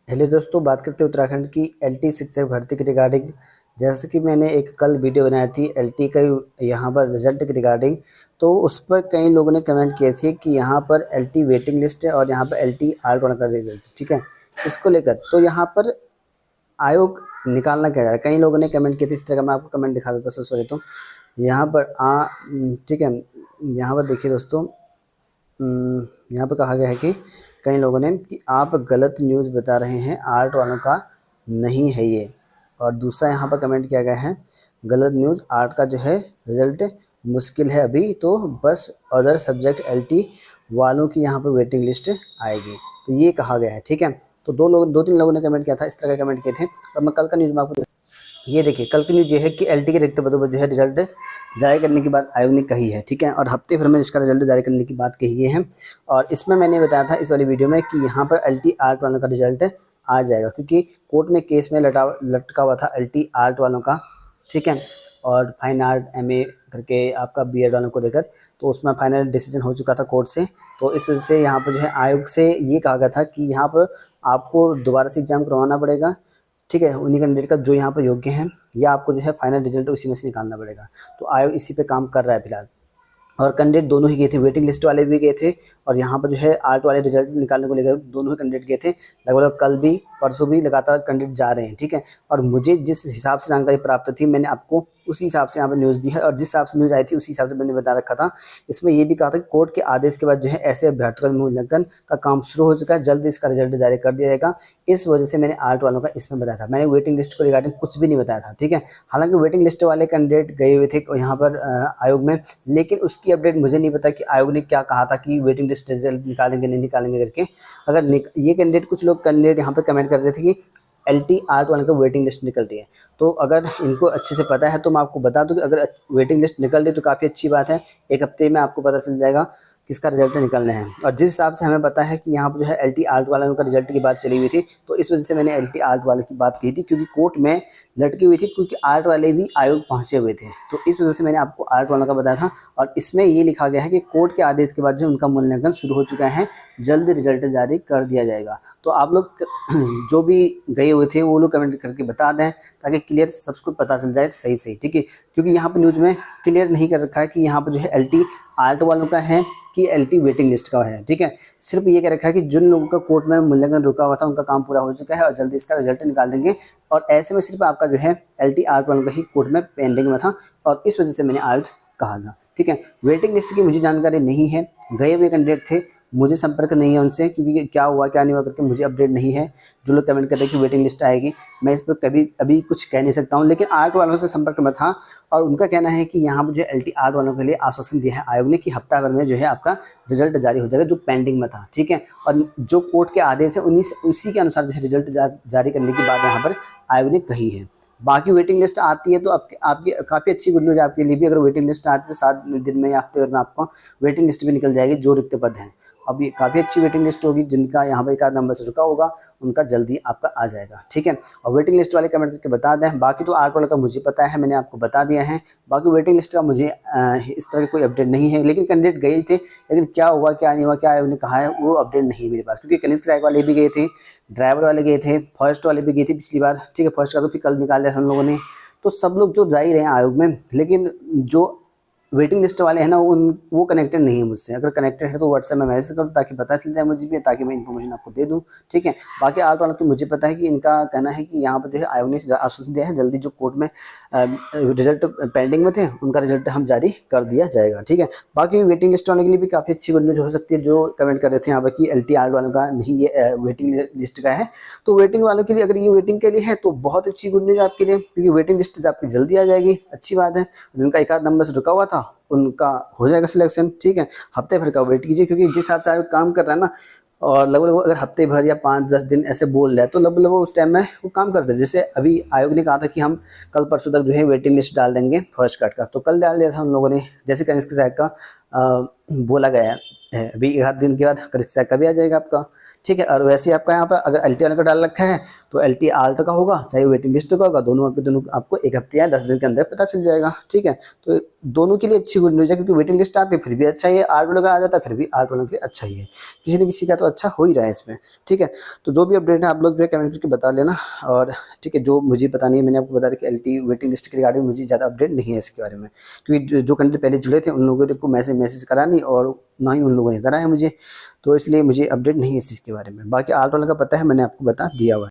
Hello दोस्तों, बात करते हैं उत्तराखंड की एलटी शिक्षक भर्ती के रिगार्डिंग। जैसे कि मैंने एक कल वीडियो बनाई थी एलटी का यहाँ पर रिजल्ट के रिगार्डिंग। तो उस पर कई लोगों ने कमेंट किए थे कि यहाँ पर एलटी वेटिंग लिस्ट है और यहाँ पर एलटी आर्ट वन का रिजल्ट, ठीक है। इसको लेकर तो यहाँ पर आयोग निकालना क्या जा रहा है, कई लोगों ने कमेंट किए थे इस तरह का। मैं आपको कमेंट दिखा देता हूँ सबसे पहले तो यहाँ पर ठीक है। यहाँ पर देखिए दोस्तों, यहाँ पर कहा गया है कि कई लोगों ने कि आप गलत न्यूज़ बता रहे हैं, आर्ट वालों का नहीं है ये। और दूसरा यहाँ पर कमेंट किया गया है, गलत न्यूज़, आर्ट का जो है रिजल्ट मुश्किल है अभी, तो बस अदर सब्जेक्ट एलटी वालों की यहाँ पर वेटिंग लिस्ट आएगी। तो ये कहा गया है, ठीक है। तो दो तीन लोगों ने कमेंट किया था, इस तरह का कमेंट किए थे। और मैं कल का न्यूज़ में आपको ये देखिए, कल की न्यूज़ ये है कि एलटी के रिक्त पदों पर जो है रिजल्ट जारी करने की बात आयोग ने कही है, ठीक है। और हफ्ते भर में इसका रिजल्ट जारी करने की बात कही गई है। और इसमें मैंने बताया था इस वाली वीडियो में कि यहाँ पर एलटी आर्ट वालों का रिजल्ट आ जाएगा, क्योंकि कोर्ट में केस में लटका हुआ था एलटी आर्ट वालों का, ठीक है। और फाइन आर्ट एमए करके आपका बीएड वालों को लेकर, तो उसमें फाइनल डिसीजन हो चुका था कोर्ट से। तो इस वजह से यहाँ पर जो है आयोग से ये कहा गया था कि यहाँ पर आपको दोबारा से एग्जाम करवाना पड़ेगा, ठीक है, उन्हीं कैंडिडेट का जो यहाँ पर योग्य है, या आपको जो है फाइनल रिजल्ट उसी में से निकालना पड़ेगा। तो आयोग इसी पे काम कर रहा है फिलहाल। और कैंडिडेट दोनों ही गए थे, वेटिंग लिस्ट वाले भी गए थे और यहाँ पर जो है आर्ट वाले रिजल्ट निकालने को लेकर दोनों ही कैंडिडेट गए थे। लगभग कल भी परसों भी लगातार कैंडिडेट जा रहे हैं, ठीक है। और मुझे जिस हिसाब से जानकारी प्राप्त थी, मैंने आपको उसी हिसाब से यहाँ पर न्यूज़ दी है, और जिस हिसाब से न्यूज़ आई थी उसी हिसाब से मैंने बता रखा था। इसमें ये भी कहा था कि कोर्ट के आदेश के बाद जो है ऐसे अभ्यर्थियों का मूल्यांकन का काम शुरू हो चुका है, जल्द इसका रिजल्ट जारी कर दिया जाएगा। इस वजह से मैंने आर्ट वालों का इसमें बताया था, मैंने वेटिंग लिस्ट को रिगार्डिंग कुछ भी नहीं बताया था, ठीक है। हालांकि वेटिंग लिस्ट वाले कैंडिडेट गए हुए थे यहाँ पर आयोग में, लेकिन उसकी अपडेट मुझे नहीं पता कि आयोग ने क्या कहा था कि वेटिंग लिस्ट रिजल्ट निकालेंगे नहीं निकालेंगे करके। अगर ये कैंडिडेट, कुछ लोग कैंडिडेट यहाँ पर कमेंट कर रहे थे कि एलटी आर्ट वाले का वेटिंग लिस्ट निकल रही है। तो अगर इनको अच्छे से पता है तो मैं आपको बता दूं कि अगर वेटिंग लिस्ट निकल रही है तो काफ़ी अच्छी बात है। एक हफ्ते में आपको पता चल जाएगा किसका रिजल्ट निकलना है। और जिस हिसाब से हमें पता है कि यहाँ पर जो है एलटी आर्ट वालों का रिजल्ट की बात चली हुई थी, तो इस वजह से मैंने एलटी आर्ट वाले की बात कही थी, क्योंकि कोर्ट में लटकी हुई थी, क्योंकि आर्ट वाले भी आयोग पहुंचे हुए थे। तो इस वजह से मैंने आपको आर्ट वालों का बताया था। और इसमें ये लिखा गया है कि कोर्ट के आदेश के बाद जो उनका मूल्यांकन शुरू हो चुका है, जल्द रिजल्ट जारी कर दिया जाएगा। तो आप लोग जो भी गए हुए थे वो लोग कमेंट करके बता दें, ताकि क्लियर सबको पता चल जाए सही सही, ठीक है। क्योंकि यहाँ पर न्यूज़ में क्लियर नहीं कर रखा है कि यहाँ पर जो है एलटी आर्ट वालों का है कि एलटी वेटिंग लिस्ट का है, ठीक है। सिर्फ ये कह रखा है कि जिन लोगों का कोर्ट में मूल्यांकन रुका हुआ था उनका काम पूरा हो चुका है और जल्दी इसका रिजल्ट निकाल देंगे। और ऐसे में सिर्फ आपका जो है एलटी आर्ट वालों का ही कोर्ट में पेंडिंग में था, और इस वजह से मैंने आर्ट कहा था, ठीक है। वेटिंग लिस्ट की मुझे जानकारी नहीं है, गए हुए कैंडिडेट थे, मुझे संपर्क नहीं है उनसे, क्योंकि क्या हुआ क्या नहीं हुआ करके मुझे अपडेट नहीं है। जो लोग कमेंट कर रहे हैं कि वेटिंग लिस्ट आएगी, मैं इस पर कभी अभी कुछ कह नहीं सकता हूँ। लेकिन आर्ट वालों से संपर्क में था और उनका कहना है कि यहाँ पर जो एलटी आर्ट वालों के लिए आश्वासन दिया है आयोग ने कि हफ्ता भर में जो है आपका रिजल्ट जारी हो जाएगा, जो पेंडिंग में था, ठीक है। और जो कोर्ट के आदेश है उसी के अनुसार जो है रिजल्ट जारी करने की बात यहाँ पर आयोग ने कही है। बाकी वेटिंग लिस्ट आती है तो आपकी काफ़ी अच्छी गुड न्यूज़ आपके लिए भी। अगर वेटिंग लिस्ट आती है तो 7 दिन में या हफ्ते भर में आपको वेटिंग लिस्ट भी निकल जाएगी, जो रिक्त पद हैं। अब ये काफ़ी अच्छी वेटिंग लिस्ट होगी, जिनका यहाँ पर एक आध नंबर से रुका होगा उनका जल्दी आपका आ जाएगा, ठीक है। और वेटिंग लिस्ट वाले कमेंट करके बता दें। बाकी तो आर्ट वाले का मुझे पता है, मैंने आपको बता दिया है। बाकी वेटिंग लिस्ट का मुझे इस तरह की कोई अपडेट नहीं है। लेकिन कैंडिडेट गए थे, लेकिन क्या हुआ क्या नहीं हुआ, क्या उन्हें कहा है, वो अपडेट नहीं है मेरे पास। क्योंकि कनिष्क रैंक वाले भी गए थे, ड्राइवर वाले गए थे, फर्स्ट वाले भी गए थे पिछली बार, ठीक है। फर्स्ट का तो फिर कल निकाल दिया हम लोगों ने। तो सब लोग जो जा ही रहे हैं आयोग में, लेकिन जो वेटिंग लिस्ट वाले हैं ना, वो कनेक्टेड नहीं है मुझसे। अगर कनेक्टेड है तो व्हाट्सएप में मैसेज करो ताकि पता चल जाए मुझे भी, ताकि मैं इन्फॉर्मेशन आपको दे दूं, ठीक है। बाकी आर्ट वालों की मुझे पता है कि इनका कहना है कि यहाँ पर जो है आयोग ने आश्वासन दिया है, जल्दी जो कोर्ट में रिजल्ट पेंडिंग में थे उनका रिजल्ट हम जारी कर दिया जाएगा, ठीक है। बाकी वेटिंग लिस्ट वाले के लिए भी काफ़ी अच्छी गुड न्यूज़ हो सकती है, जो कमेंट कर रहे थे यहाँ पर कि एलटी आर्ट वालों का नहीं, ये वेटिंग लिस्ट का है। तो वेटिंग वालों के लिए, अगर ये वेटिंग के लिए है तो बहुत अच्छी गुड न्यूज़ आपके लिए, क्योंकि वेटिंग लिस्ट आपकी जल्दी आ जाएगी, अच्छी बात है। जिनका एक आध नंबर से रुका हुआ था उनका हो जाएगा सिलेक्शन, ठीक है। हफ्ते भर का वेट कीजिए, क्योंकि जिस हिसाब से आयोग काम कर रहा है ना, और लगभग अगर हफ्ते भर या 5-10 दिन ऐसे बोल रहे हैं तो लगभग उस टाइम में वो काम करते हैं। जैसे अभी आयोग ने कहा था कि हम कल परसों तक जो है वेटिंग लिस्ट डाल देंगे फर्स्ट कट का, तो कल डाल दिया था हम लोगों ने। जैसे कनिष्क रैंक का बोला गया है, अभी 1 आध दिन के बाद कनिष्क रैंक का भी आ जाएगा आपका, ठीक है। और वैसे आपका यहाँ पर अगर LT वाले का डाल रखा है तो LT आल्ट का होगा, चाहे वेटिंग लिस्ट का होगा, दोनों के दोनों आपको 1 हफ्ते या 10 दिन के अंदर पता चल जाएगा। ठीक है, तो दोनों के लिए अच्छी गुड न्यूज़ है, क्योंकि वेटिंग लिस्ट आती है फिर भी अच्छा ही है, आल्ट वालों का आ जाता है फिर भी आल्ट वालों के लिए अच्छा ही है, किसी न किसी का तो अच्छा हो ही रहा है इसमें। ठीक है, तो जो भी अपडेट है आप लोग भी कमेंट करके बता लेना। और ठीक है, जो मुझे पता नहीं है मैंने आपको बता दिया कि LT वेटिंग लिस्ट के रिगार्डिंग मुझे ज़्यादा अपडेट नहीं है इसके बारे में, क्योंकि जो कैंडिडेट पहले जुड़े थे उन लोगों को मैसेज करा नहीं और ना ही उन लोगों ने कराया मुझे, तो इसलिए मुझे अपडेट नहीं है इस चीज़ के बारे में। बाकी आल्ट वाला का पता है, मैंने आपको बता दिया हुआ है।